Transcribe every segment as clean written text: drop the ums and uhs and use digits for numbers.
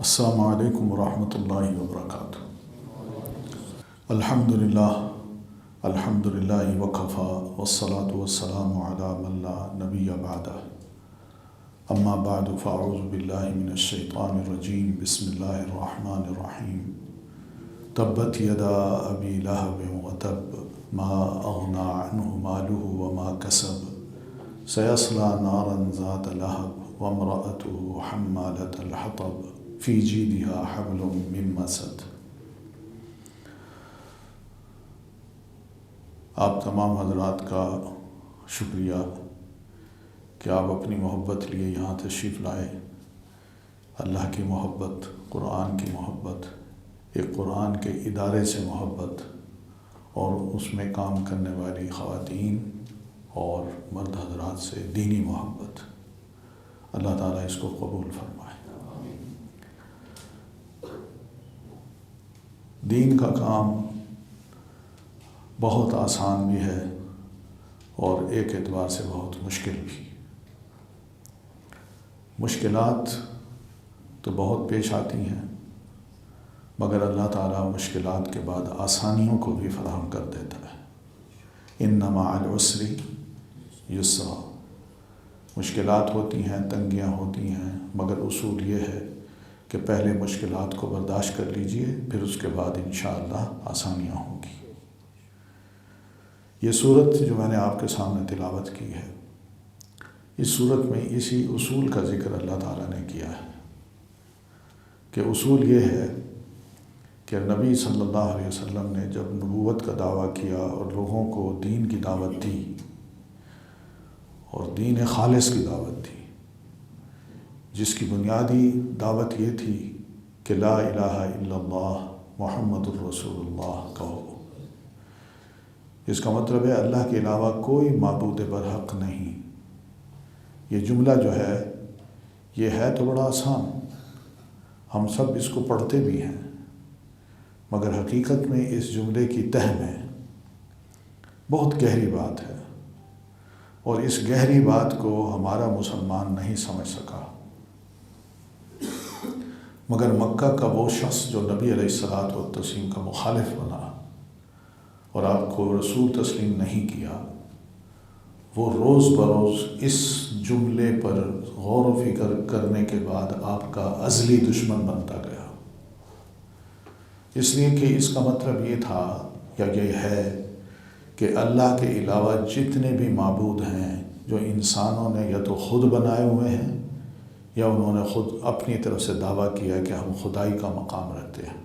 السلام علیکم ورحمۃ اللہ وبرکاتہ۔ الحمد للہ وکفا والصلاة والسلام علی من لا نبی بعدہ، اما بعد فاعوذ باللہ من الشیطان الرجیم، بسم اللہ الرحمن الرحیم۔ تبت یدا ابی لہب وتب، ما اغنی عنہ مالہ وما کسب، سیصلی نارا ذات لہب وامرأته حمالة الحطب، فی جیدہا حبل من مسد۔ آپ تمام حضرات کا شکریہ کہ آپ اپنی محبت لیے یہاں تشریف لائے۔ اللہ کی محبت، قرآن کی محبت، ایک قرآن کے ادارے سے محبت، اور اس میں کام کرنے والی خواتین اور مرد حضرات سے دینی محبت، اللہ تعالیٰ اس کو قبول فرمائے۔ دین کا کام بہت آسان بھی ہے اور ایک اعتبار سے بہت مشکل بھی۔ مشکلات تو بہت پیش آتی ہیں، مگر اللہ تعالیٰ مشکلات کے بعد آسانیوں کو بھی فراہم کر دیتا ہے۔ ان مع العسر یسرا۔ مشکلات ہوتی ہیں، تنگیاں ہوتی ہیں، مگر اصول یہ ہے کہ پہلے مشکلات کو برداشت کر لیجئے، پھر اس کے بعد انشاءاللہ آسانیاں ہوں گی۔ یہ صورت جو میں نے آپ کے سامنے تلاوت کی ہے، اس صورت میں اسی اصول کا ذکر اللہ تعالیٰ نے کیا ہے کہ اصول یہ ہے کہ نبی صلی اللہ علیہ وسلم نے جب نبوت کا دعویٰ کیا اور لوگوں کو دین کی دعوت دی اور دین خالص کی دعوت دی، جس کی بنیادی دعوت یہ تھی کہ لا الہ الا اللہ محمد الرسول اللہ کہو۔ اس کا مطلب ہے اللہ کے علاوہ کوئی معبود برحق نہیں۔ یہ جملہ جو ہے، یہ ہے تو بڑا آسان، ہم سب اس کو پڑھتے بھی ہیں، مگر حقیقت میں اس جملے کی تہ میں بہت گہری بات ہے، اور اس گہری بات کو ہمارا مسلمان نہیں سمجھ سکا، مگر مکہ کا وہ شخص جو نبی علیہ الصلاۃ والتسلیم کا مخالف بنا اور آپ کو رسول تسلیم نہیں کیا، وہ روز بروز اس جملے پر غور و فکر کرنے کے بعد آپ کا ازلی دشمن بنتا گیا، اس لیے کہ اس کا مطلب یہ تھا یا یہ ہے کہ اللہ کے علاوہ جتنے بھی معبود ہیں جو انسانوں نے یا تو خود بنائے ہوئے ہیں یا انہوں نے خود اپنی طرف سے دعویٰ کیا کہ ہم خدائی کا مقام رکھتے ہیں،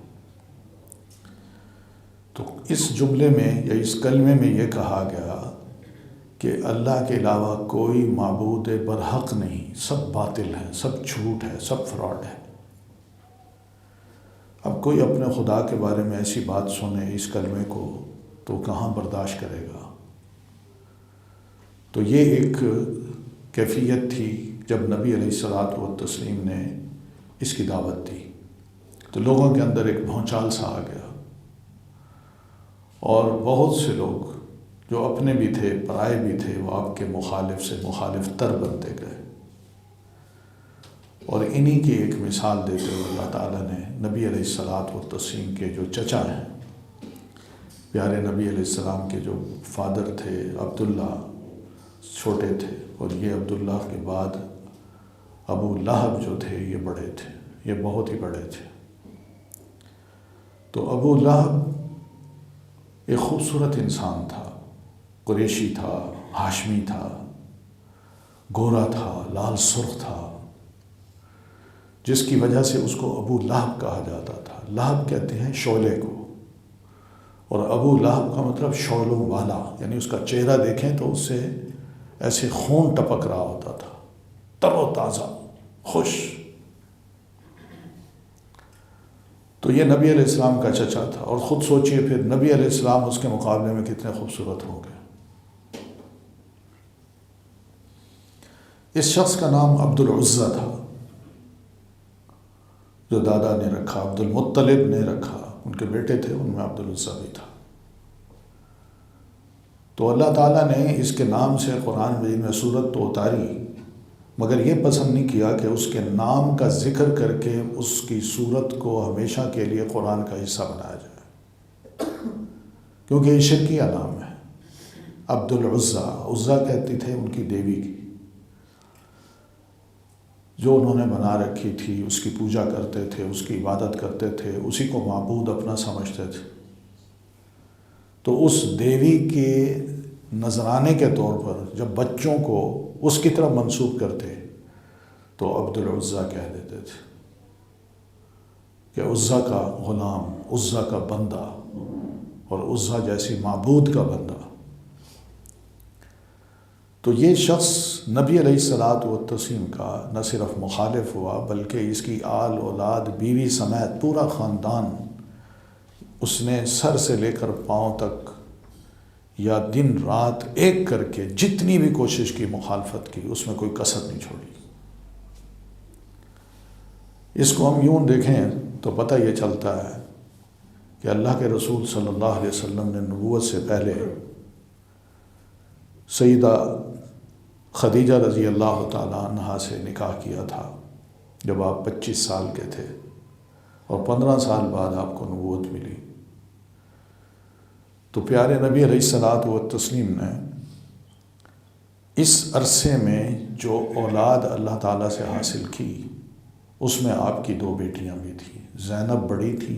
تو اس جملے میں یا اس کلمے میں یہ کہا گیا کہ اللہ کے علاوہ کوئی معبود برحق نہیں، سب باطل ہے، سب جھوٹ ہے، سب فراڈ ہے۔ اب کوئی اپنے خدا کے بارے میں ایسی بات سنے اس کلمے کو تو کہاں برداشت کرے گا؟ تو یہ ایک کیفیت تھی جب نبی علیہ الصلاۃ والتسلیم نے اس کی دعوت دی، تو لوگوں کے اندر ایک بھونچال سا آ گیا، اور بہت سے لوگ جو اپنے بھی تھے پرائے بھی تھے، وہ آپ کے مخالف سے مخالف تر بنتے گئے، اور انہی کی ایک مثال دیتے ہوئے اللہ تعالیٰ نے نبی علیہ الصلاۃ والتسلیم کے جو چچا ہیں، پیارے نبی علیہ السلام کے جو فادر تھے عبداللہ، چھوٹے تھے، اور یہ عبداللہ کے بعد ابو لہب جو تھے یہ بڑے تھے، یہ بہت ہی بڑے تھے۔ تو ابو لہب ایک خوبصورت انسان تھا، قریشی تھا، ہاشمی تھا، گورا تھا، لال سرخ تھا، جس کی وجہ سے اس کو ابو لہب کہا جاتا تھا۔ لہب کہتے ہیں شعلے کو، اور ابو لہب کا مطلب شعلوں والا، یعنی اس کا چہرہ دیکھیں تو اس سے ایسے خون ٹپک رہا ہوتا تھا، تر و تازہ، خوش۔ تو یہ نبی علیہ السلام کا چچا تھا، اور خود سوچئے پھر نبی علیہ السلام اس کے مقابلے میں کتنے خوبصورت ہوں گے۔ اس شخص کا نام عبد العزیٰ تھا، جو دادا نے رکھا، عبد المطلب نے رکھا، ان کے بیٹے تھے، ان میں عبد العزیٰ بھی تھا۔ تو اللہ تعالیٰ نے اس کے نام سے قرآن مجید میں سورت تو اتاری، مگر یہ پسند نہیں کیا کہ اس کے نام کا ذکر کر کے اس کی صورت کو ہمیشہ کے لیے قرآن کا حصہ بنایا جائے، کیونکہ یہ شرکیہ نام ہے۔ عبد العزیٰ، عزیٰ کہتی تھے ان کی دیوی کی، جو انہوں نے بنا رکھی تھی، اس کی پوجا کرتے تھے، اس کی عبادت کرتے تھے، اسی کو معبود اپنا سمجھتے تھے۔ تو اس دیوی کے نذرانے کے طور پر جب بچوں کو اس کی طرف منسوب کرتے تو عبد العزیٰ کہہ دیتے تھے کہ عزیٰ کا غلام، عزیٰ کا بندہ، اور عزیٰ جیسی معبود کا بندہ۔ تو یہ شخص نبی علیہ الصلاۃ والتسلیم کا نہ صرف مخالف ہوا بلکہ اس کی آل اولاد، بیوی سمیت پورا خاندان، اس نے سر سے لے کر پاؤں تک یا دن رات ایک کر کے جتنی بھی کوشش کی مخالفت کی، اس میں کوئی کسر نہیں چھوڑی۔ اس کو ہم یوں دیکھیں تو پتہ یہ چلتا ہے کہ اللہ کے رسول صلی اللہ علیہ وسلم نے نبوت سے پہلے سیدہ خدیجہ رضی اللہ تعالیٰ عنہا سے نکاح کیا تھا جب آپ 25 سال کے تھے، اور 15 سال بعد آپ کو نبوت ملی۔ تو پیارے نبی علیہ الصلاۃ والتسلیم نے اس عرصے میں جو اولاد اللہ تعالیٰ سے حاصل کی، اس میں آپ کی 2 بیٹیاں بھی تھیں۔ زینب بڑی تھی،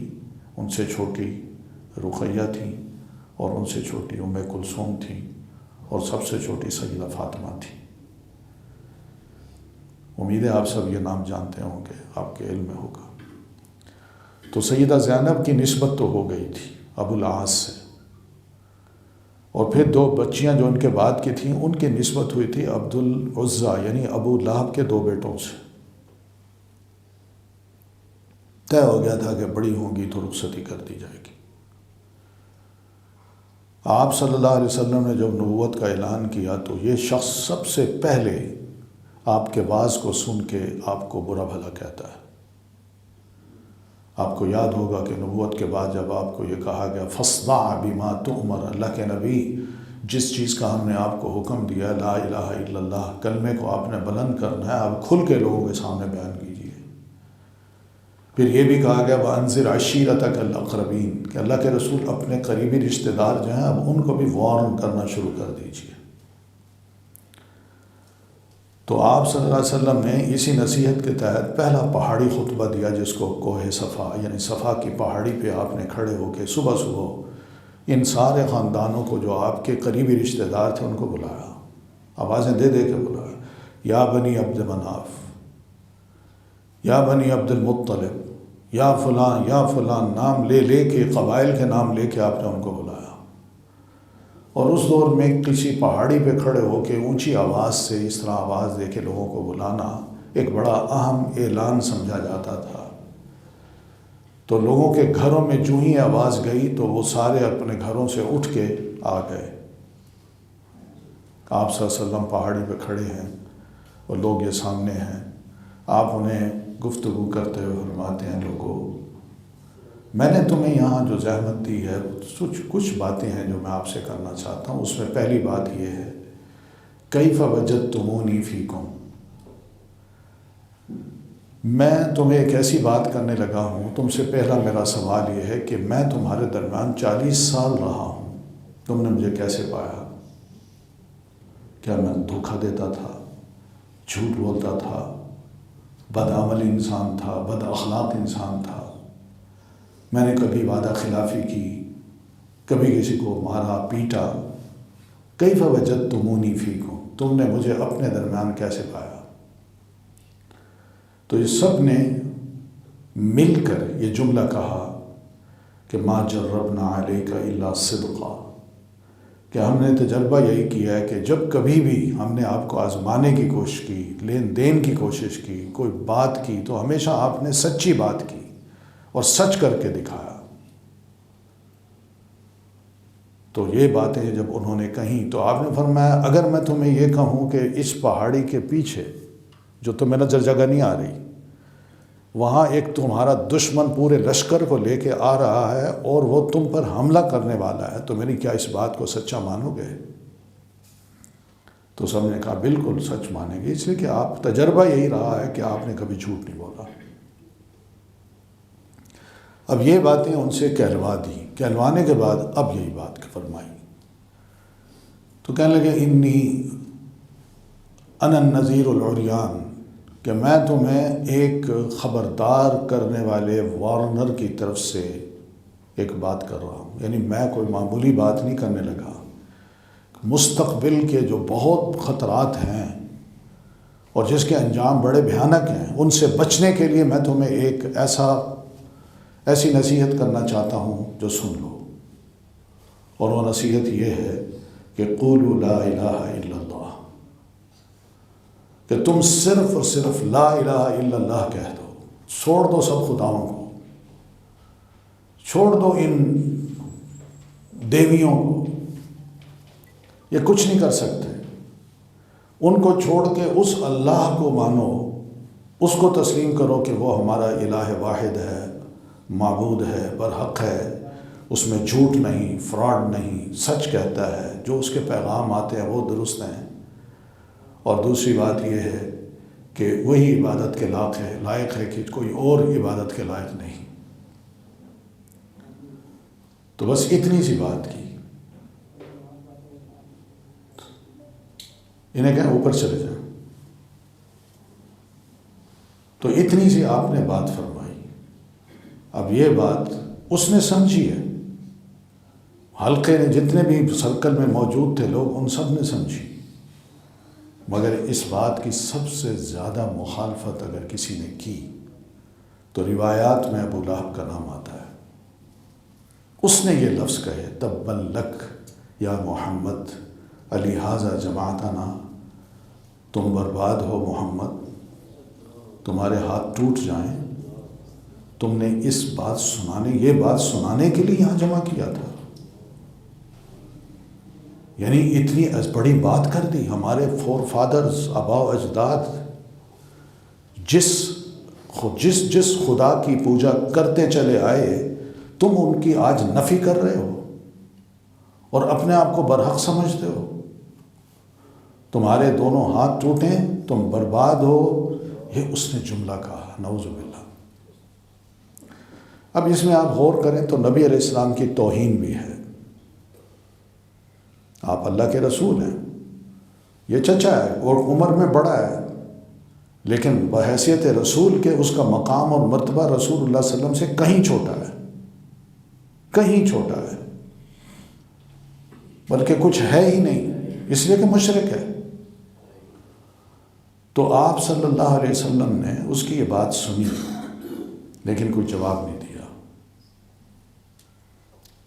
ان سے چھوٹی رقیہ تھی، اور ان سے چھوٹی ام کلثوم تھی، اور سب سے چھوٹی سیدہ فاطمہ تھی۔ امید ہے آپ سب یہ نام جانتے ہوں گے، آپ کے علم میں ہوگا۔ تو سیدہ زینب کی نسبت تو ہو گئی تھی ابو العاص سے، اور پھر 2 بچیاں جو ان کے بعد کی تھیں، ان کی نسبت ہوئی تھی عبد العزیٰ یعنی ابو لہب کے 2 بیٹوں سے۔ طے ہو گیا تھا کہ بڑی ہوں گی تو رخصتی کر دی جائے گی۔ آپ صلی اللہ علیہ وسلم نے جب نبوت کا اعلان کیا تو یہ شخص سب سے پہلے آپ کے واعظ کو سن کے آپ کو برا بھلا کہتا ہے۔ آپ کو یاد ہوگا کہ نبوت کے بعد جب آپ کو یہ کہا گیا فاصدع بما تؤمر، اللہ کے نبی جس چیز کا ہم نے آپ کو حکم دیا، لا الہ الا اللہ، کلمے کو آپ نے بلند کرنا ہے، آپ کھل کے لوگوں کے سامنے بیان کیجیے۔ پھر یہ بھی کہا گیا وَأَنذِرْ عَشِيرَتَكَ الْأَقْرَبِينَ کہ اللہ کے رسول اپنے قریبی رشتہ دار جو ہیں اب ان کو بھی وارن کرنا شروع کر دیجیے۔ تو آپ صلی اللہ علیہ وسلم نے اسی نصیحت کے تحت پہلا پہاڑی خطبہ دیا، جس کو کوہ صفا یعنی صفا کی پہاڑی پہ آپ نے کھڑے ہو کے صبح صبح ان سارے خاندانوں کو جو آپ کے قریبی رشتہ دار تھے ان کو بلایا، آوازیں دے دے کے بلایا، یا بنی عبد مناف، یا بنی عبد المطلب، یا فلان نام لے لے کے، قبائل کے نام لے کے آپ نے ان کو بلایا۔ اور اس دور میں کسی پہاڑی پہ کھڑے ہو کے اونچی آواز سے اس طرح آواز دے کے لوگوں کو بلانا ایک بڑا اہم اعلان سمجھا جاتا تھا۔ تو لوگوں کے گھروں میں جو ہی آواز گئی تو وہ سارے اپنے گھروں سے اٹھ کے آ گئے۔ آپ صلی اللہ علیہ وسلم پہاڑی پہ کھڑے ہیں اور لوگ یہ سامنے ہیں، آپ انہیں گفتگو کرتے ہوئے فرماتے ہیں، لوگوں میں نے تمہیں یہاں جو زحمت دی ہے کچھ باتیں ہیں جو میں آپ سے کرنا چاہتا ہوں۔ اس میں پہلی بات یہ ہے کیف وجدتمونی فیکم، میں تمہیں ایک ایسی بات کرنے لگا ہوں، تم سے پہلا میرا سوال یہ ہے کہ میں تمہارے درمیان 40 سال رہا ہوں، تم نے مجھے کیسے پایا؟ کیا میں دھوکہ دیتا تھا، جھوٹ بولتا تھا، بدعمل انسان تھا، بد اخلاق انسان تھا؟ میں نے کبھی وعدہ خلافی کی، کبھی کسی کو مارا پیٹا؟ کیف وجدتمونی فیکم، تم نے مجھے اپنے درمیان کیسے پایا؟ تو یہ سب نے مل کر یہ جملہ کہا کہ ما جربنا علیک الا صدقا، کہ ہم نے تجربہ یہی کیا ہے کہ جب کبھی بھی ہم نے آپ کو آزمانے کی کوشش کی، لین دین کی کوشش کی، کوئی بات کی، تو ہمیشہ آپ نے سچی بات کی اور سچ کر کے دکھایا۔ تو یہ باتیں جب انہوں نے کہیں تو آپ نے فرمایا اگر میں تمہیں یہ کہوں کہ اس پہاڑی کے پیچھے جو تمہیں نظر جگہ نہیں آ رہی، وہاں ایک تمہارا دشمن پورے لشکر کو لے کے آ رہا ہے اور وہ تم پر حملہ کرنے والا ہے، تو میری کیا اس بات کو سچا مانو گے؟ تو سب نے کہا بالکل سچ مانیں گے، اس لیے کہ آپ تجربہ یہی رہا ہے کہ آپ نے کبھی جھوٹ نہیں بولا۔ اب یہ باتیں ان سے کہلوا دی، کہلوانے کے بعد اب یہی بات فرمائی تو کہنے لگے انی انا النذیر العریان، کہ میں تمہیں ایک خبردار کرنے والے وارنر کی طرف سے ایک بات کر رہا ہوں، یعنی میں کوئی معمولی بات نہیں کرنے لگا، مستقبل کے جو بہت خطرات ہیں اور جس کے انجام بڑے بھیانک ہیں ان سے بچنے کے لیے میں تمہیں ایک ایسی نصیحت کرنا چاہتا ہوں جو سن لو، اور وہ نصیحت یہ ہے کہ قولوا لا الہ الا اللہ، کہ تم صرف اور صرف لا الہ الا اللہ کہہ دو، چھوڑ دو سب خداؤں کو، چھوڑ دو ان دیویوں کو، یہ کچھ نہیں کر سکتے، ان کو چھوڑ کے اس اللہ کو مانو، اس کو تسلیم کرو کہ وہ ہمارا الہ واحد ہے، معبود ہے، برحق ہے، اس میں جھوٹ نہیں، فراڈ نہیں، سچ کہتا ہے، جو اس کے پیغام آتے ہیں وہ درست ہیں، اور دوسری بات یہ ہے کہ وہی عبادت کے لائق ہے کہ کوئی اور عبادت کے لائق نہیں۔ تو بس اتنی سی بات کی، انہیں کہیں اوپر چلے جائیں، تو اتنی سی آپ نے بات فرمائی۔ اب یہ بات اس نے سمجھی ہے، حلقے نے جتنے بھی سرکل میں موجود تھے لوگ ان سب نے سمجھی، مگر اس بات کی سب سے زیادہ مخالفت اگر کسی نے کی تو روایات میں ابو لہب کا نام آتا ہے۔ اس نے یہ لفظ کہے تبا لک یا محمد لہذا جماعتنا، تم برباد ہو محمد، تمہارے ہاتھ ٹوٹ جائیں، تم نے یہ بات سنانے کے لیے یہاں جمع کیا تھا، یعنی اتنی بڑی بات کر دی۔ ہمارے فور فادرز، آباء و اجداد جس خدا کی پوجا کرتے چلے آئے، تم ان کی آج نفی کر رہے ہو اور اپنے آپ کو برحق سمجھتے ہو، تمہارے دونوں ہاتھ ٹوٹیں، تم برباد ہو، یہ اس نے جملہ کہا، نعوذ باللہ۔ اب اس میں آپ غور کریں تو نبی علیہ السلام کی توہین بھی ہے۔ آپ اللہ کے رسول ہیں، یہ چچا ہے اور عمر میں بڑا ہے، لیکن بحیثیت رسول کے اس کا مقام اور مرتبہ رسول اللہ صلی اللہ علیہ وسلم سے کہیں چھوٹا ہے، کہیں چھوٹا ہے، بلکہ کچھ ہے ہی نہیں، اس لیے کہ مشرک ہے۔ تو آپ صلی اللہ علیہ وسلم نے اس کی یہ بات سنی لیکن کوئی جواب نہیں دیا۔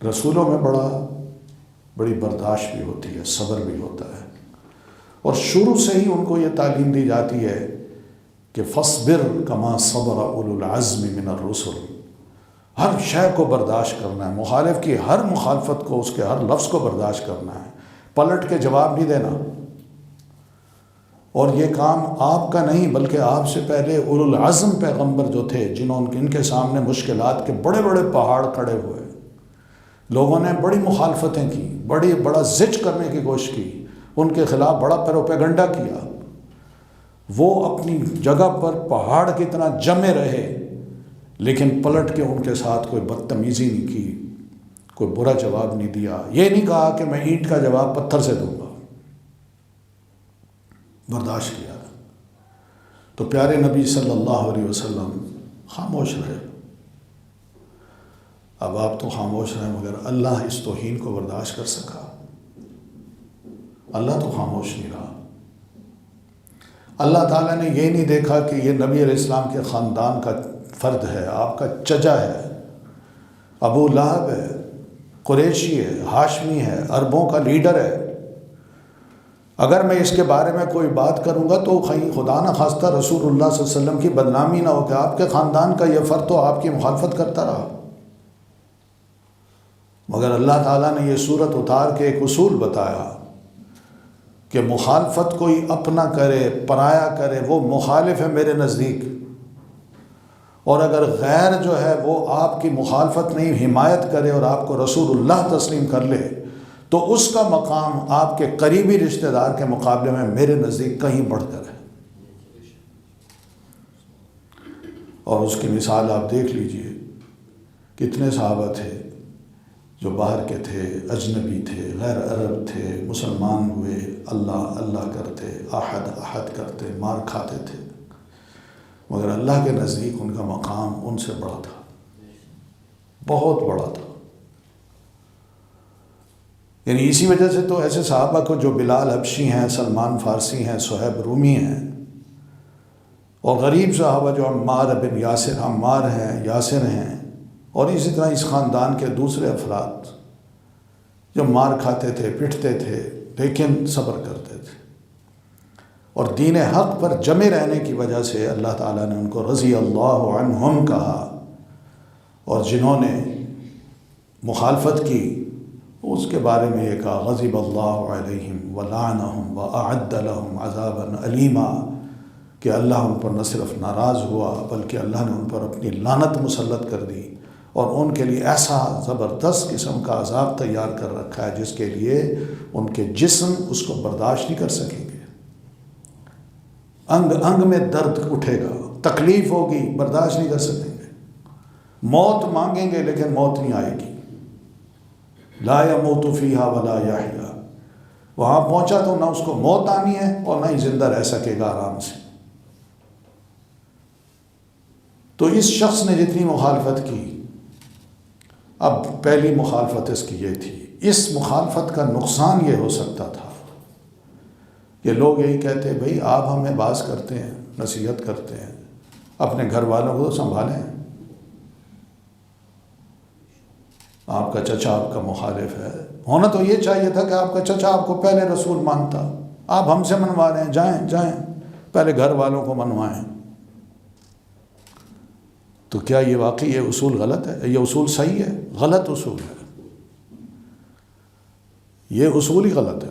رسولوں میں بڑی برداشت بھی ہوتی ہے، صبر بھی ہوتا ہے، اور شروع سے ہی ان کو یہ تعلیم دی جاتی ہے کہ فاصبر کما صبر اولو العزم من الرسل، ہر شے کو برداشت کرنا ہے، مخالف کی ہر مخالفت کو، اس کے ہر لفظ کو برداشت کرنا ہے، پلٹ کے جواب نہیں دینا۔ اور یہ کام آپ کا نہیں بلکہ آپ سے پہلے اولو العزم پیغمبر جو تھے، ان کے سامنے مشکلات کے بڑے بڑے پہاڑ کھڑے ہوئے، لوگوں نے بڑی مخالفتیں کی، بڑا زج کرنے کی کوشش کی، ان کے خلاف بڑا پروپیگنڈا کیا، وہ اپنی جگہ پر پہاڑ کی طرح جمے رہے، لیکن پلٹ کے ان کے ساتھ کوئی بدتمیزی نہیں کی، کوئی برا جواب نہیں دیا، یہ نہیں کہا کہ میں اینٹ کا جواب پتھر سے دوں گا، برداشت کیا۔ تو پیارے نبی صلی اللہ علیہ وسلم خاموش رہے۔ اب آپ تو خاموش رہے مگر اللہ اس توہین کو برداشت کر سکا؟ اللہ تو خاموش نہیں رہا۔ اللہ تعالیٰ نے یہ نہیں دیکھا کہ یہ نبی علیہ السلام کے خاندان کا فرد ہے، آپ کا چچا ہے، ابو لہب ہے، قریشی ہے، ہاشمی ہے، عربوں کا لیڈر ہے، اگر میں اس کے بارے میں کوئی بات کروں گا تو کہیں خدا نہ خواستہ رسول اللہ صلی اللہ علیہ وسلم کی بدنامی نہ ہو کہ آپ کے خاندان کا یہ فرد تو آپ کی مخالفت کرتا رہا۔ مگر اللہ تعالیٰ نے یہ صورت اتار کے ایک اصول بتایا کہ مخالفت کوئی اپنا کرے پرایا کرے وہ مخالف ہے میرے نزدیک، اور اگر غیر جو ہے وہ آپ کی مخالفت نہیں حمایت کرے اور آپ کو رسول اللہ تسلیم کر لے تو اس کا مقام آپ کے قریبی رشتہ دار کے مقابلے میں میرے نزدیک کہیں بڑھ کر ہے۔ اور اس کی مثال آپ دیکھ لیجئے، کتنے صحابہ تھے جو باہر کے تھے، اجنبی تھے، غیر عرب تھے، مسلمان ہوئے، اللہ اللہ کرتے، احد احد کرتے، مار کھاتے تھے، مگر اللہ کے نزدیک ان کا مقام ان سے بڑا تھا، بہت بڑا تھا۔ یعنی اسی وجہ سے تو ایسے صحابہ کو جو بلال حبشی ہیں، سلمان فارسی ہیں، صہیب رومی ہیں، اور غریب صحابہ جو عمار بن یاسر، عمار ہیں، یاسر ہیں، اور اسی طرح اس خاندان کے دوسرے افراد جو مار کھاتے تھے، پٹتے تھے، لیکن صبر کرتے تھے، اور دین حق پر جمے رہنے کی وجہ سے اللہ تعالیٰ نے ان کو رضی اللہ عنہم کہا، اور جنہوں نے مخالفت کی اس کے بارے میں یہ کہا غضب اللہ علیہم ولعنہم واعد لہم عذابا علیما، کہ اللہ ان پر نہ صرف ناراض ہوا بلکہ اللہ نے ان پر اپنی لعنت مسلط کر دی، اور ان کے لیے ایسا زبردست قسم کا عذاب تیار کر رکھا ہے جس کے لیے ان کے جسم اس کو برداشت نہیں کر سکیں گے، انگ انگ میں درد اٹھے گا، تکلیف ہوگی، برداشت نہیں کر سکیں گے، موت مانگیں گے لیکن موت نہیں آئے گی، لا یموت فیہا ولا یحیا، وہاں پہنچا تو نہ اس کو موت آنی ہے اور نہ ہی زندہ رہ سکے گا آرام سے۔ تو اس شخص نے جتنی مخالفت کی، اب پہلی مخالفت اس کی یہ تھی، اس مخالفت کا نقصان یہ ہو سکتا تھا کہ لوگ یہی کہتے بھئی آپ ہمیں باز کرتے ہیں، نصیحت کرتے ہیں، اپنے گھر والوں کو سنبھالیں، آپ کا چچا آپ کا مخالف ہے، ہونا تو یہ چاہیے تھا کہ آپ کا چچا آپ کو پہلے رسول مانتا، آپ ہم سے منوا رہے ہیں، جائیں جائیں پہلے گھر والوں کو منوائیں۔ تو کیا یہ واقعی یہ اصول غلط ہے؟ یہ اصول صحیح ہے؟ غلط اصول ہے، یہ اصول ہی غلط ہے۔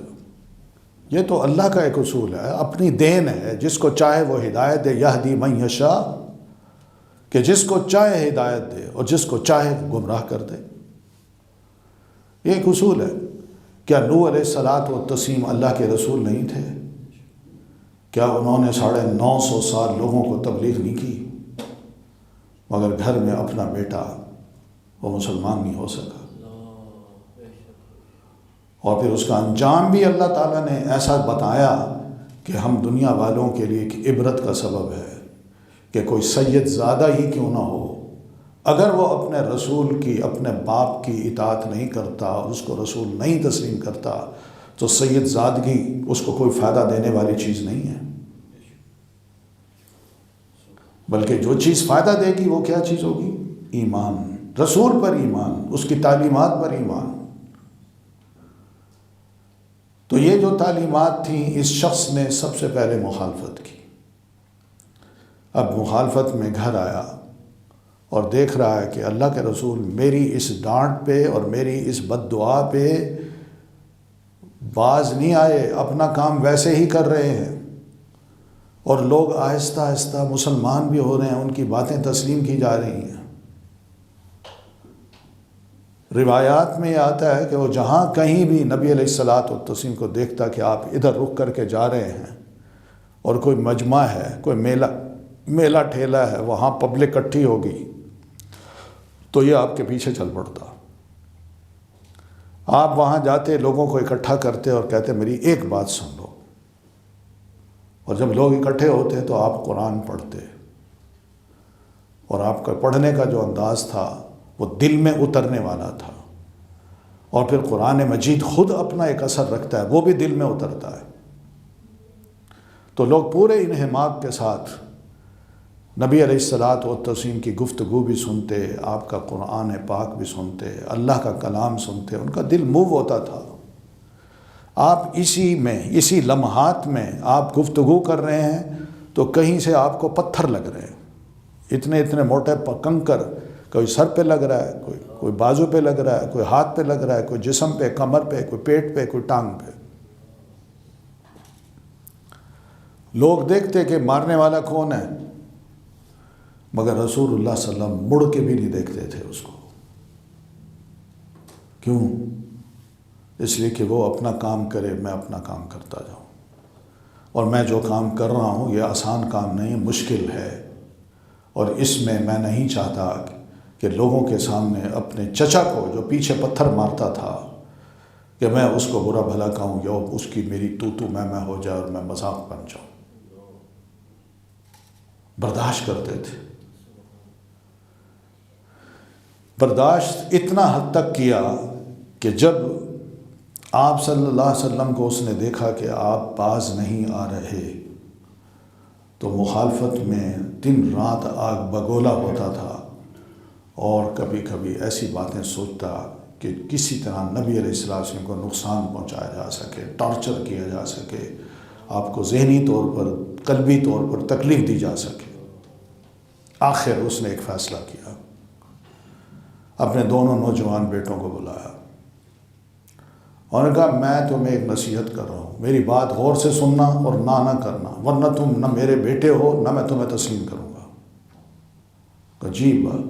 یہ تو اللہ کا ایک اصول ہے، اپنی دین ہے، جس کو چاہے وہ ہدایت دے، یہدی من یشاء، کہ جس کو چاہے ہدایت دے اور جس کو چاہے گمراہ کر دے، یہ ایک اصول ہے۔ کیا نوح علیہ الصلاۃ والتسلیم اللہ کے رسول نہیں تھے؟ کیا انہوں نے 950 سال لوگوں کو تبلیغ نہیں کی؟ مگر گھر میں اپنا بیٹا وہ مسلمان نہیں ہو سکا، اور پھر اس کا انجام بھی اللہ تعالیٰ نے ایسا بتایا کہ ہم دنیا والوں کے لیے ایک عبرت کا سبب ہے کہ کوئی سید زادہ ہی کیوں نہ ہو، اگر وہ اپنے رسول کی، اپنے باپ کی اطاعت نہیں کرتا اور اس کو رسول نہیں تسلیم کرتا تو سید زادگی اس کو کوئی فائدہ دینے والی چیز نہیں ہے، بلکہ جو چیز فائدہ دے گی وہ کیا چیز ہوگی؟ ایمان، رسول پر ایمان، اس کی تعلیمات پر ایمان۔ تو یہ جو تعلیمات تھیں اس شخص نے سب سے پہلے مخالفت کی۔ اب مخالفت میں گھر آیا اور دیکھ رہا ہے کہ اللہ کے رسول میری اس ڈانٹ پہ اور میری اس بد دعا پہ باز نہیں آئے، اپنا کام ویسے ہی کر رہے ہیں، اور لوگ آہستہ آہستہ مسلمان بھی ہو رہے ہیں، ان کی باتیں تسلیم کی جا رہی ہیں۔ روایات میں یہ آتا ہے کہ وہ جہاں کہیں بھی نبی علیہ الصلاۃ والتسلیم کو دیکھتا کہ آپ ادھر رک کر کے جا رہے ہیں اور کوئی مجمع ہے، کوئی میلہ ٹھیلا ہے، وہاں پبلک اکٹھی ہوگی، تو یہ آپ کے پیچھے چل پڑتا، آپ وہاں جاتے، لوگوں کو اکٹھا کرتے اور کہتے میری ایک بات سن لو، اور جب لوگ اکٹھے ہوتے تو آپ قرآن پڑھتے، اور آپ کا پڑھنے کا جو انداز تھا وہ دل میں اترنے والا تھا، اور پھر قرآن مجید خود اپنا ایک اثر رکھتا ہے، وہ بھی دل میں اترتا ہے۔ تو لوگ پورے انہماک کے ساتھ نبی علیہ الصلاۃ والتسلیم کی گفتگو بھی سنتے، آپ کا قرآن پاک بھی سنتے، اللہ کا کلام سنتے، ان کا دل موو ہوتا تھا۔ آپ اسی لمحات میں آپ گفتگو کر رہے ہیں تو کہیں سے آپ کو پتھر لگ رہے ہیں، اتنے موٹے کنکر، کوئی سر پہ لگ رہا ہے، کوئی بازو پہ لگ رہا ہے، کوئی ہاتھ پہ لگ رہا ہے، کوئی جسم پہ، کمر پہ، کوئی پیٹ پہ، کوئی ٹانگ پہ۔ لوگ دیکھتے کہ مارنے والا کون ہے، مگر رسول اللہ صلی اللہ علیہ وسلم مڑ کے بھی نہیں دیکھتے تھے اس کو۔ کیوں؟ اس لیے کہ وہ اپنا کام کرے، میں اپنا کام کرتا جاؤں، اور میں جو کام کر رہا ہوں یہ آسان کام نہیں، مشکل ہے، اور اس میں نہیں چاہتا کہ لوگوں کے سامنے اپنے چچا کو جو پیچھے پتھر مارتا تھا کہ میں اس کو برا بھلا کہوں یا اس کی میری تو میں ہو جائے اور میں مذاق بن جاؤں۔ برداشت کرتے تھے، برداشت اتنا حد تک کیا کہ جب آپ صلی اللہ علیہ وسلم کو اس نے دیکھا کہ آپ باز نہیں آ رہے تو مخالفت میں دن رات آگ بگولا ہوتا تھا، اور کبھی کبھی ایسی باتیں سوچتا کہ کسی طرح نبی علیہ السلام کو نقصان پہنچایا جا سکے، ٹارچر کیا جا سکے، آپ کو ذہنی طور پر قلبی طور پر تکلیف دی جا سکے۔ آخر اس نے ایک فیصلہ کیا، اپنے دونوں نوجوان بیٹوں کو بلایا اور نے کہا میں تمہیں ایک نصیحت کر رہا ہوں، میری بات غور سے سننا اور نہ کرنا، ورنہ تم نہ میرے بیٹے ہو نہ میں تمہیں تسلیم کروں گا۔ عجیب بات،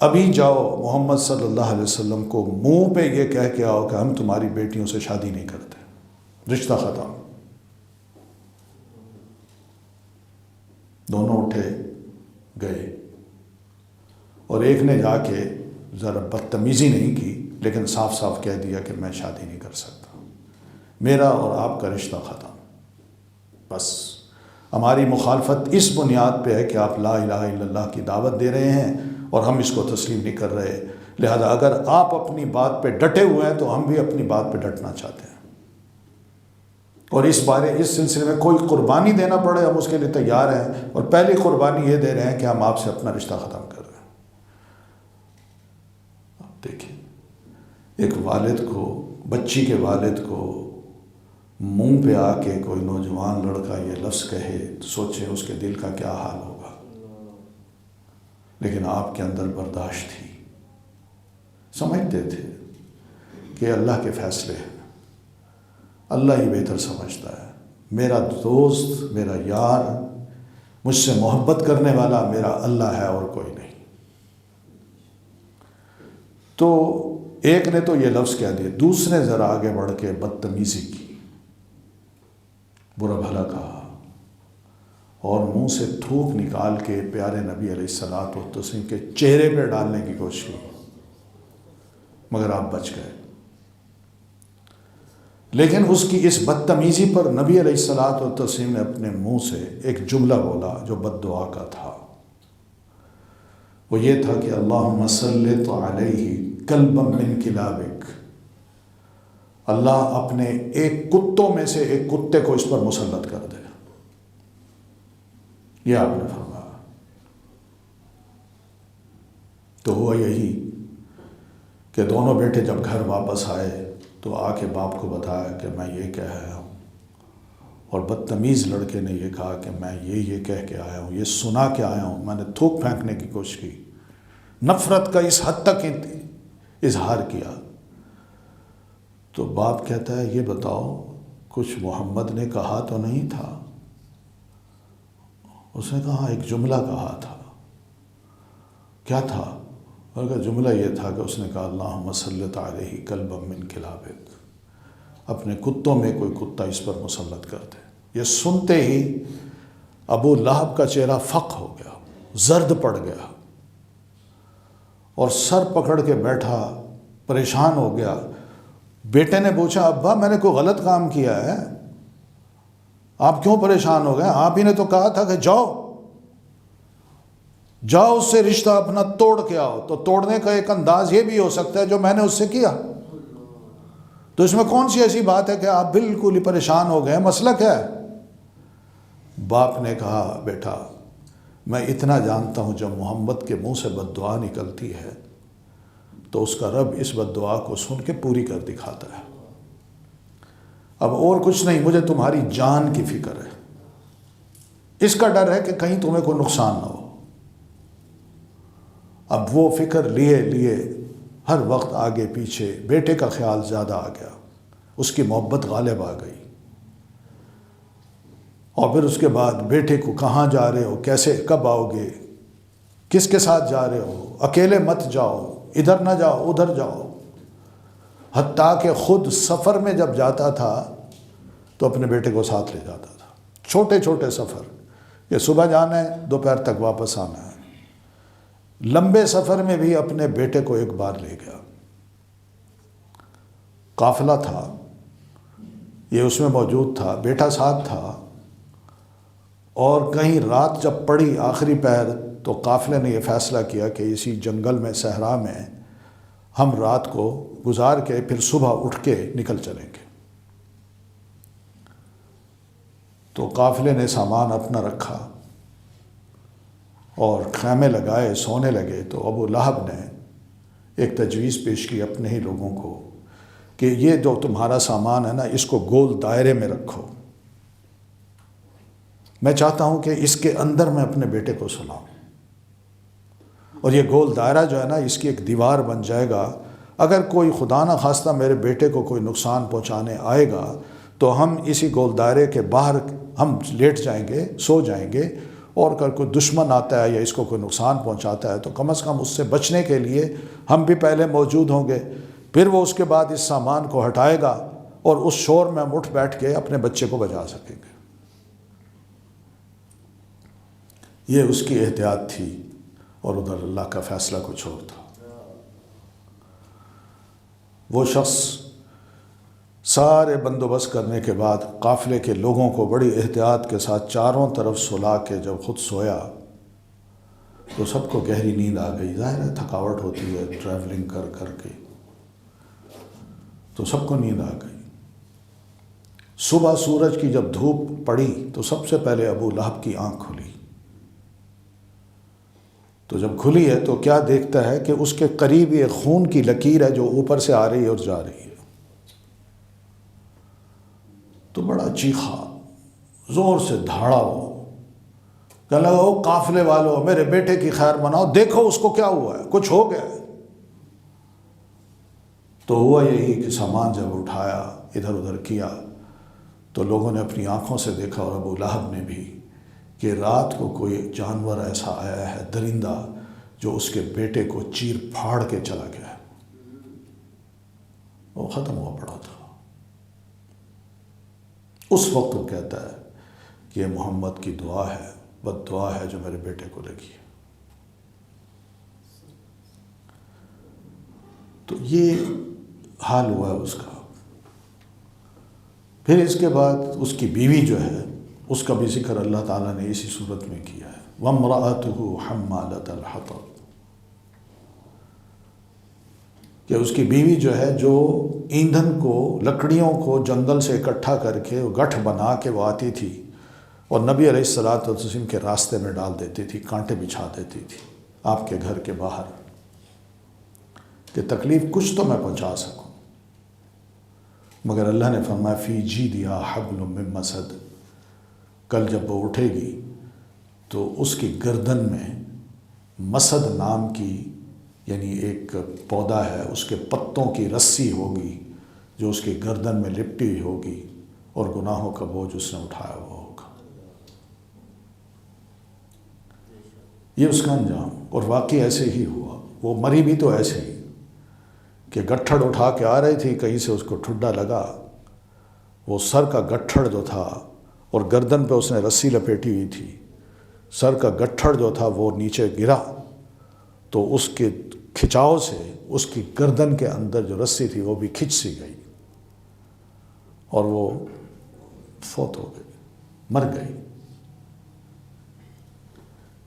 ابھی جاؤ محمد صلی اللہ علیہ وسلم کو منہ پہ یہ کہہ کے آؤ کہ ہم تمہاری بیٹیوں سے شادی نہیں کرتے، رشتہ ختم۔ دونوں اٹھے گئے، اور ایک نے جا کے ذرا بدتمیزی نہیں کی لیکن صاف صاف کہہ دیا کہ میں شادی نہیں کر سکتا، میرا اور آپ کا رشتہ ختم، بس ہماری مخالفت اس بنیاد پہ ہے کہ آپ لا الہ الا اللہ کی دعوت دے رہے ہیں اور ہم اس کو تسلیم نہیں کر رہے، لہذا اگر آپ اپنی بات پہ ڈٹے ہوئے ہیں تو ہم بھی اپنی بات پہ ڈٹنا چاہتے ہیں، اور اس سلسلے میں کوئی قربانی دینا پڑے ہم اس کے لیے تیار ہیں، اور پہلی قربانی یہ دے رہے ہیں کہ ہم آپ سے اپنا رشتہ ختم کر رہے ہیں۔ اب دیکھیں، ایک والد کو، بچی کے والد کو منہ پہ آ کے کوئی نوجوان لڑکا یہ لفظ کہے تو سوچیں اس کے دل کا کیا حال ہوگا، لیکن آپ کے اندر برداشت تھی، سمجھتے تھے کہ اللہ کے فیصلے ہیں، اللہ ہی بہتر سمجھتا ہے، میرا دوست، میرا یار، مجھ سے محبت کرنے والا میرا اللہ ہے اور کوئی نہیں۔ تو ایک نے تو یہ لفظ کہہ دیا، دوسرے ذرا آگے بڑھ کے بدتمیزی کی، برا بھلا کہا، اور منہ سے تھوک نکال کے پیارے نبی علیہ الصلوۃ والتسلیم کے چہرے پہ ڈالنے کی کوشش کی، مگر آپ بچ گئے۔ لیکن اس کی اس بدتمیزی پر نبی علیہ الصلوۃ والتسلیم نے اپنے منہ سے ایک جملہ بولا جو بد دعا کا تھا، وہ یہ تھا کہ اللہم سلط علیہ کلبا من کلابک، اللہ اپنے ایک کتوں میں سے ایک کتے کو اس پر مسلط کر دے، یہ آپ نے فرمایا۔ تو ہوا یہی کہ دونوں بیٹے جب گھر واپس آئے تو آ کے باپ کو بتایا کہ میں یہ کہہ آیا ہوں، اور بدتمیز لڑکے نے یہ کہا کہ میں یہ کہہ کے آیا ہوں، یہ سنا کے آیا ہوں، میں نے تھوک پھینکنے کی کوشش کی، نفرت کا اس حد تک اظہار کیا۔ تو باپ کہتا ہے یہ بتاؤ کچھ محمد نے کہا تو نہیں تھا؟ اس نے کہا ایک جملہ کہا تھا۔ کیا تھا؟ جملہ یہ تھا کہ اس نے کہا اللہم سلط علیہ کلبا من کلابک، اپنے کتوں میں کوئی کتا اس پر مسلط کر دے۔ یہ سنتے ہی ابو لہب کا چہرہ فق ہو گیا، زرد پڑ گیا، اور سر پکڑ کے بیٹھا، پریشان ہو گیا۔ بیٹے نے پوچھا ابا میں نے کوئی غلط کام کیا ہے؟ آپ کیوں پریشان ہو گئے؟ آپ ہی نے تو کہا تھا کہ جاؤ اس سے رشتہ اپنا توڑ کے آؤ۔ تو توڑنے کا ایک انداز یہ بھی ہو سکتا ہے جو میں نے اس سے کیا، تو اس میں کون سی ایسی بات ہے کہ آپ بالکل ہی پریشان ہو گئے؟ مسئلہ کیا ہے؟ باپ نے کہا بیٹا میں اتنا جانتا ہوں جب محمد کے منہ سے بد دعا نکلتی ہے تو اس کا رب اس بد دعا کو سن کے پوری کر دکھاتا ہے۔ اب اور کچھ نہیں، مجھے تمہاری جان کی فکر ہے، اس کا ڈر ہے کہ کہیں تمہیں کوئی نقصان نہ ہو۔ اب وہ فکر لیے ہر وقت آگے پیچھے بیٹے کا خیال زیادہ آ گیا، اس کی محبت غالب آ گئی، اور پھر اس کے بعد بیٹے کو کہاں جا رہے ہو، کیسے، کب آؤ گے، کس کے ساتھ جا رہے ہو، اکیلے مت جاؤ، ادھر نہ جاؤ ادھر جاؤ۔ حتیٰ کہ خود سفر میں جب جاتا تھا تو اپنے بیٹے کو ساتھ لے جاتا تھا. چھوٹے چھوٹے سفر، کہ صبح جانا ہے دوپہر تک واپس آنا ہے. لمبے سفر میں بھی اپنے بیٹے کو ایک بار لے گیا. قافلہ تھا، یہ اس میں موجود تھا، بیٹا ساتھ تھا، اور کہیں رات جب پڑی آخری پہر تو قافلے نے یہ فیصلہ کیا کہ اسی جنگل میں صحرا میں ہم رات کو گزار کے پھر صبح اٹھ کے نکل چلیں گے. تو قافلے نے سامان اپنا رکھا اور خیمے لگائے، سونے لگے. تو ابو لہب نے ایک تجویز پیش کی اپنے ہی لوگوں کو کہ یہ جو تمہارا سامان ہے نا، اس کو گول دائرے میں رکھو. میں چاہتا ہوں کہ اس کے اندر میں اپنے بیٹے کو سلاؤں، اور یہ گول دائرہ جو ہے نا، اس کی ایک دیوار بن جائے گا. اگر کوئی خدا نہ خواستہ میرے بیٹے کو کوئی نقصان پہنچانے آئے گا تو ہم اسی گول دائرے کے باہر ہم لیٹ جائیں گے، سو جائیں گے، اور اگر کوئی دشمن آتا ہے یا اس کو کوئی نقصان پہنچاتا ہے تو کم از کم اس سے بچنے کے لیے ہم بھی پہلے موجود ہوں گے. پھر وہ اس کے بعد اس سامان کو ہٹائے گا اور اس شور میں ہم اٹھ بیٹھ کے اپنے بچے کو بچا سکیں گے. یہ اس کی احتیاط تھی، اور ادھر اللہ کا فیصلہ کچھ اور تھا. وہ شخص سارے بندوبست کرنے کے بعد قافلے کے لوگوں کو بڑی احتیاط کے ساتھ چاروں طرف سلا کے جب خود سویا تو سب کو گہری نیند آ گئی. ظاہر ہے تھکاوٹ ہوتی ہے ٹریولنگ کر کر کے، تو سب کو نیند آ گئی. صبح سورج کی جب دھوپ پڑی تو سب سے پہلے ابو لہب کی آنکھ کھلی. تو جب کھلی ہے تو کیا دیکھتا ہے کہ اس کے قریب یہ خون کی لکیر ہے جو اوپر سے آ رہی ہے اور جا رہی ہے. تو بڑا چیخا، زور سے دھاڑا ہو، کہنے لگا او قافلے والوں، میرے بیٹے کی خیر مناؤ، دیکھو اس کو کیا ہوا ہے، کچھ ہو گیا ہے. تو ہوا یہی کہ سامان جب اٹھایا ادھر ادھر کیا تو لوگوں نے اپنی آنکھوں سے دیکھا، اور ابو لہب نے بھی، کہ رات کو کوئی جانور ایسا آیا ہے، درندہ، جو اس کے بیٹے کو چیر پھاڑ کے چلا گیا ہے. وہ ختم ہوا پڑا تھا. اس وقت وہ کہتا ہے کہ یہ محمد کی دعا ہے، بد دعا ہے جو میرے بیٹے کو لگی ہے. تو یہ حال ہوا ہے اس کا. پھر اس کے بعد اس کی بیوی جو ہے اس کا بھی ذکر اللہ تعالیٰ نے اسی صورت میں کیا ہے. وَامْرَأَتُهُ حَمَّالَةَ الْحَطَبِ، کہ اس کی بیوی جو ہے جو ایندھن کو، لکڑیوں کو جنگل سے اکٹھا کر کے گٹھ بنا کے وہ آتی تھی اور نبی علیہ الصلوۃ والتسلیم کے راستے میں ڈال دیتی تھی، کانٹے بچھا دیتی تھی آپ کے گھر کے باہر، کہ تکلیف کچھ تو میں پہنچا سکوں. مگر اللہ نے فرمایا فی جیدہا حبل من مسد، کل جب وہ اٹھے گی تو اس کی گردن میں مسد نام کی، یعنی ایک پودا ہے، اس کے پتوں کی رسی ہوگی جو اس کی گردن میں لپٹی ہوئی ہوگی، اور گناہوں کا بوجھ اس نے اٹھایا ہوا ہوگا. یہ اس کا انجام، اور واقعی ایسے ہی ہوا. وہ مری بھی تو ایسے ہی کہ گٹھڑ اٹھا کے آ رہی تھی، کہیں سے اس کو ٹھڈا لگا، وہ سر کا گٹھڑ جو تھا، اور گردن پہ اس نے رسی لپیٹی ہوئی تھی، سر کا گٹھڑ جو تھا وہ نیچے گرا تو اس کے کھچاؤ سے اس کی گردن کے اندر جو رسی تھی وہ بھی کھچ سی گئی اور وہ فوت ہو گئی، مر گئی.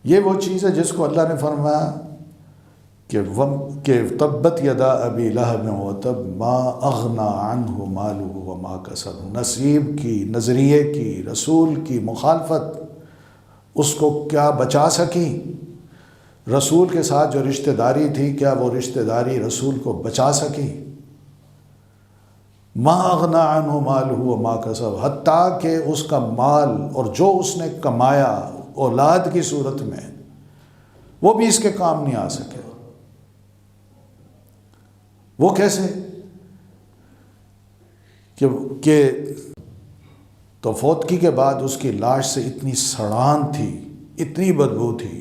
یہ وہ چیز ہے جس کو اللہ نے فرمایا کہ تبت یدا ابی لہب وتب ما اغنا عنہ مالہ وما کسب. نصیب کی، نظریے کی، رسول کی مخالفت اس کو کیا بچا سکی؟ رسول کے ساتھ جو رشتہ داری تھی، کیا وہ رشتہ داری رسول کو بچا سکی؟ ما اغنا عنہ مالہ وما کسب، حتیٰ کہ اس کا مال اور جو اس نے کمایا اولاد کی صورت میں وہ بھی اس کے کام نہیں آ سکے. وہ کیسے کہ تو فوتگی کے بعد اس کی لاش سے اتنی سڑان تھی، اتنی بدبو تھی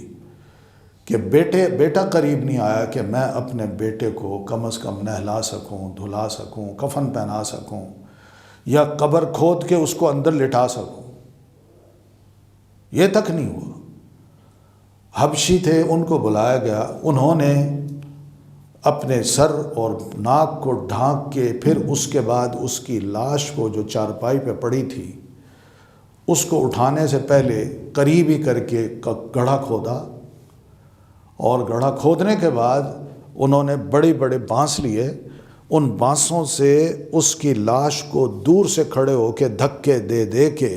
کہ بیٹا قریب نہیں آیا کہ میں اپنے بیٹے کو کم از کم نہلا سکوں، دھلا سکوں، کفن پہنا سکوں، یا قبر کھود کے اس کو اندر لٹا سکوں، یہ تک نہیں ہوا۔ حبشی تھے، ان کو بلایا گیا، انہوں نے اپنے سر اور ناک کو ڈھانک کے پھر اس کے بعد اس کی لاش کو جو چارپائی پہ پڑی تھی اس کو اٹھانے سے پہلے قریب ہی کر کے گڑھا کھودا، اور گڑھا کھودنے کے بعد انہوں نے بڑے بڑے بانس لیے، ان بانسوں سے اس کی لاش کو دور سے کھڑے ہو کے دھکے دے دے کے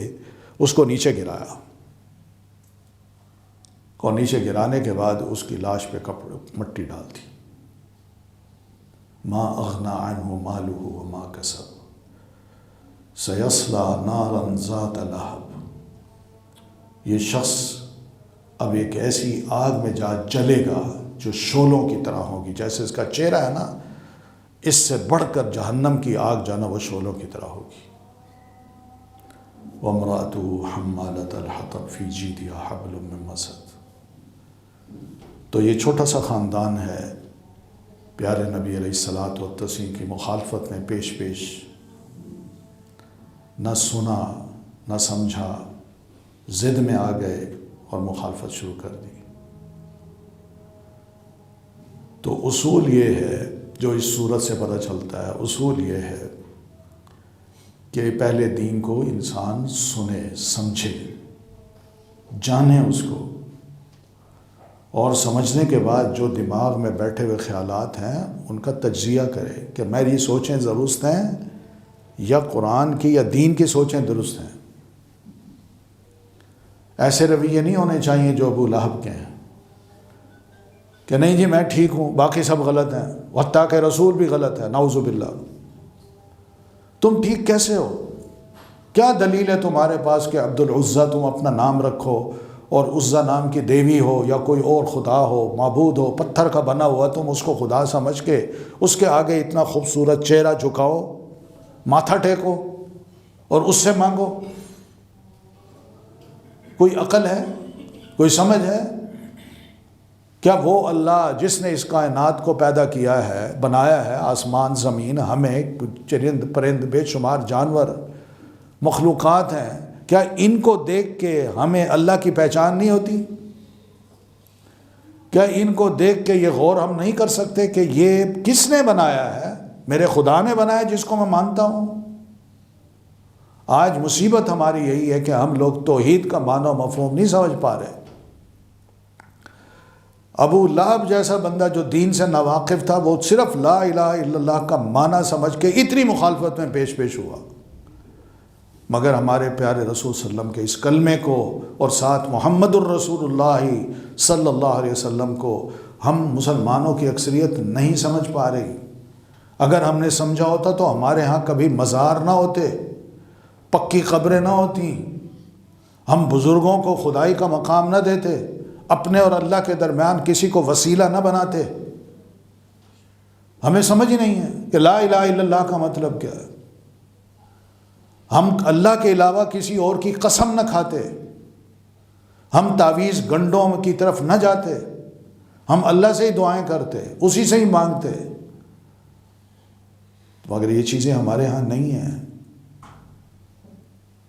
اس کو نیچے گرایا، اور نیچے گرانے کے بعد اس کی لاش پہ مٹی ڈال دی۔ ما اغنا عنہ مالہ وما کسب سیصلی نارا ذات لہب۔ یہ شخص اب ایک ایسی آگ میں جا جلے گا جو شعلوں کی طرح ہوگی، جیسے اس کا چہرہ ہے نا، اس سے بڑھ کر جہنم کی آگ جانا وہ شعلوں کی طرح ہوگی۔ وامرأتہ حمالۃ الحطب فی جیدہا حبل من مسد۔ تو یہ چھوٹا سا خاندان ہے، پیارے نبی علیہ الصلوۃ والتسلیم کی مخالفت میں پیش نہ سنا نہ سمجھا، ضد میں آ گئے اور مخالفت شروع کر دی۔ تو اصول یہ ہے جو اس صورت سے پتہ چلتا ہے، اصول یہ ہے کہ پہلے دین کو انسان سنے، سمجھے، جانے اس کو، اور سمجھنے کے بعد جو دماغ میں بیٹھے ہوئے خیالات ہیں ان کا تجزیہ کرے کہ میری سوچیں درست ہیں یا قرآن کی یا دین کی سوچیں درست ہیں۔ ایسے رویے نہیں ہونے چاہیے جو ابو لہب کے ہیں کہ نہیں جی میں ٹھیک ہوں، باقی سب غلط ہیں، حتیٰ کہ رسول بھی غلط ہے، نعوذ باللہ۔ تم ٹھیک کیسے ہو؟ کیا دلیل ہے تمہارے پاس کہ عبد العزیٰ تم اپنا نام رکھو اور عزیٰ نام کی دیوی ہو یا کوئی اور خدا ہو، معبود ہو، پتھر کا بنا ہوا، تم اس کو خدا سمجھ کے اس کے آگے اتنا خوبصورت چہرہ جھکاؤ، ماتھا ٹیکو اور اس سے مانگو؟ کوئی عقل ہے؟ کوئی سمجھ ہے؟ کیا وہ اللہ جس نے اس کائنات کو پیدا کیا ہے، بنایا ہے، آسمان زمین، ہمیں، چرند پرند، بے شمار جانور، مخلوقات ہیں، کیا ان کو دیکھ کے ہمیں اللہ کی پہچان نہیں ہوتی؟ کیا ان کو دیکھ کے یہ غور ہم نہیں کر سکتے کہ یہ کس نے بنایا ہے؟ میرے خدا نے بنایا جس کو میں مانتا ہوں۔ آج مصیبت ہماری یہی ہے کہ ہم لوگ توحید کا معنی و مفہوم نہیں سمجھ پا رہے۔ ابو لہب جیسا بندہ جو دین سے ناواقف تھا، وہ صرف لا الہ الا اللہ کا معنی سمجھ کے اتنی مخالفت میں پیش ہوا، مگر ہمارے پیارے رسول صلی اللہ علیہ وسلم کے اس کلمے کو اور ساتھ محمد الرسول اللہ صلی اللہ علیہ وسلم کو ہم مسلمانوں کی اکثریت نہیں سمجھ پا رہی۔ اگر ہم نے سمجھا ہوتا تو ہمارے ہاں کبھی مزار نہ ہوتے، پکی قبریں نہ ہوتی، ہم بزرگوں کو خدائی کا مقام نہ دیتے، اپنے اور اللہ کے درمیان کسی کو وسیلہ نہ بناتے۔ ہمیں سمجھ ہی نہیں ہے کہ لا الہ الا اللہ کا مطلب کیا ہے۔ ہم اللہ کے علاوہ کسی اور کی قسم نہ کھاتے، ہم تعویذ گنڈوں کی طرف نہ جاتے، ہم اللہ سے ہی دعائیں کرتے، اسی سے ہی مانگتے، مگر یہ چیزیں ہمارے ہاں نہیں ہیں۔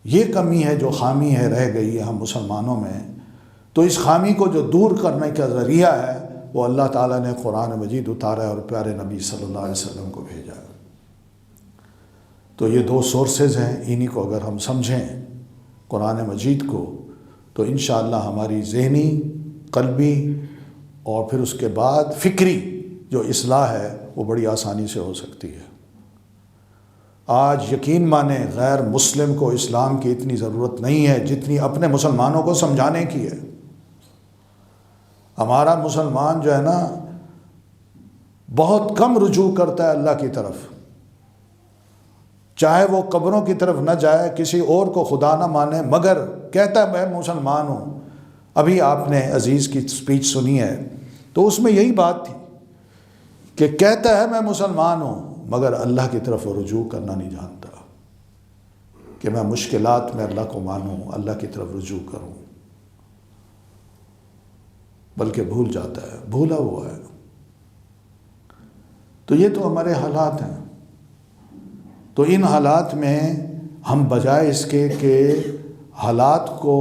یہ کمی ہے جو خامی ہے، رہ گئی ہے ہم مسلمانوں میں۔ تو اس خامی کو جو دور کرنے کا ذریعہ ہے وہ اللہ تعالیٰ نے قرآن مجید اتارا ہے اور پیارے نبی صلی اللہ علیہ وسلم کو بھیجا ہے۔ تو یہ دو سورسز ہیں، انہی کو اگر ہم سمجھیں قرآن مجید کو تو انشاءاللہ ہماری ذہنی، قلبی اور پھر اس کے بعد فکری جو اصلاح ہے وہ بڑی آسانی سے ہو سکتی ہے۔ آج یقین مانیں غیر مسلم کو اسلام کی اتنی ضرورت نہیں ہے جتنی اپنے مسلمانوں کو سمجھانے کی ہے۔ ہمارا مسلمان جو ہے نا بہت کم رجوع کرتا ہے اللہ کی طرف، چاہے وہ قبروں کی طرف نہ جائے، کسی اور کو خدا نہ مانے، مگر کہتا ہے میں مسلمان ہوں۔ ابھی آپ نے عزیز کی سپیچ سنی ہے تو اس میں یہی بات تھی کہ کہتا ہے میں مسلمان ہوں مگر اللہ کی طرف رجوع کرنا نہیں جانتا کہ میں مشکلات میں اللہ کو مانوں، اللہ کی طرف رجوع کروں۔ بلکہ بھول جاتا ہے، بھولا ہوا ہے۔ تو یہ تو ہمارے حالات ہیں۔ تو ان حالات میں ہم بجائے اس کے کہ حالات کو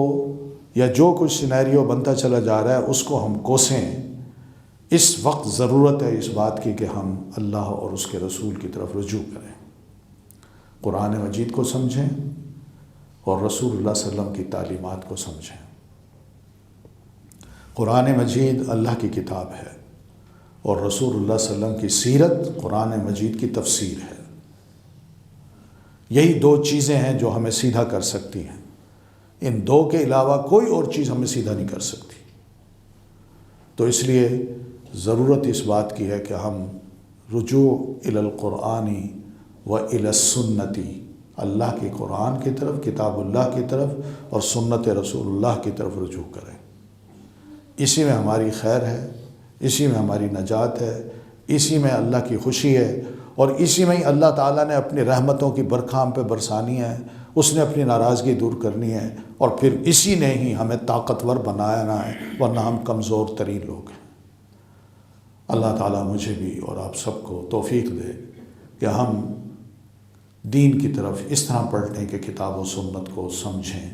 یا جو کچھ سینیریو بنتا چلا جا رہا ہے اس کو ہم کوسیں، اس وقت ضرورت ہے اس بات کی کہ ہم اللہ اور اس کے رسول کی طرف رجوع کریں، قرآن مجید کو سمجھیں اور رسول اللہ صلی اللہ علیہ وسلم کی تعلیمات کو سمجھیں۔ قرآن مجید اللہ کی کتاب ہے اور رسول اللہ صلی اللہ علیہ وسلم کی سیرت قرآن مجید کی تفسیر ہے۔ یہی دو چیزیں ہیں جو ہمیں سیدھا کر سکتی ہیں، ان دو کے علاوہ کوئی اور چیز ہمیں سیدھا نہیں کر سکتی۔ تو اس لیے ضرورت اس بات کی ہے کہ ہم رجوع الی القرآن و الی السنتی، اللہ کے قرآن کی طرف، کتاب اللہ کی طرف اور سنت رسول اللہ کی طرف رجوع کریں۔ اسی میں ہماری خیر ہے، اسی میں ہماری نجات ہے، اسی میں اللہ کی خوشی ہے، اور اسی میں ہی اللہ تعالیٰ نے اپنی رحمتوں کی برکھا ہم پہ برسانی ہے، اس نے اپنی ناراضگی دور کرنی ہے، اور پھر اسی نے ہی ہمیں طاقتور بنانا ہے، ورنہ ہم کمزور ترین لوگ ہیں۔ اللہ تعالیٰ مجھے بھی اور آپ سب کو توفیق دے کہ ہم دین کی طرف اس طرح پلٹیں کہ کتاب و سنت کو سمجھیں۔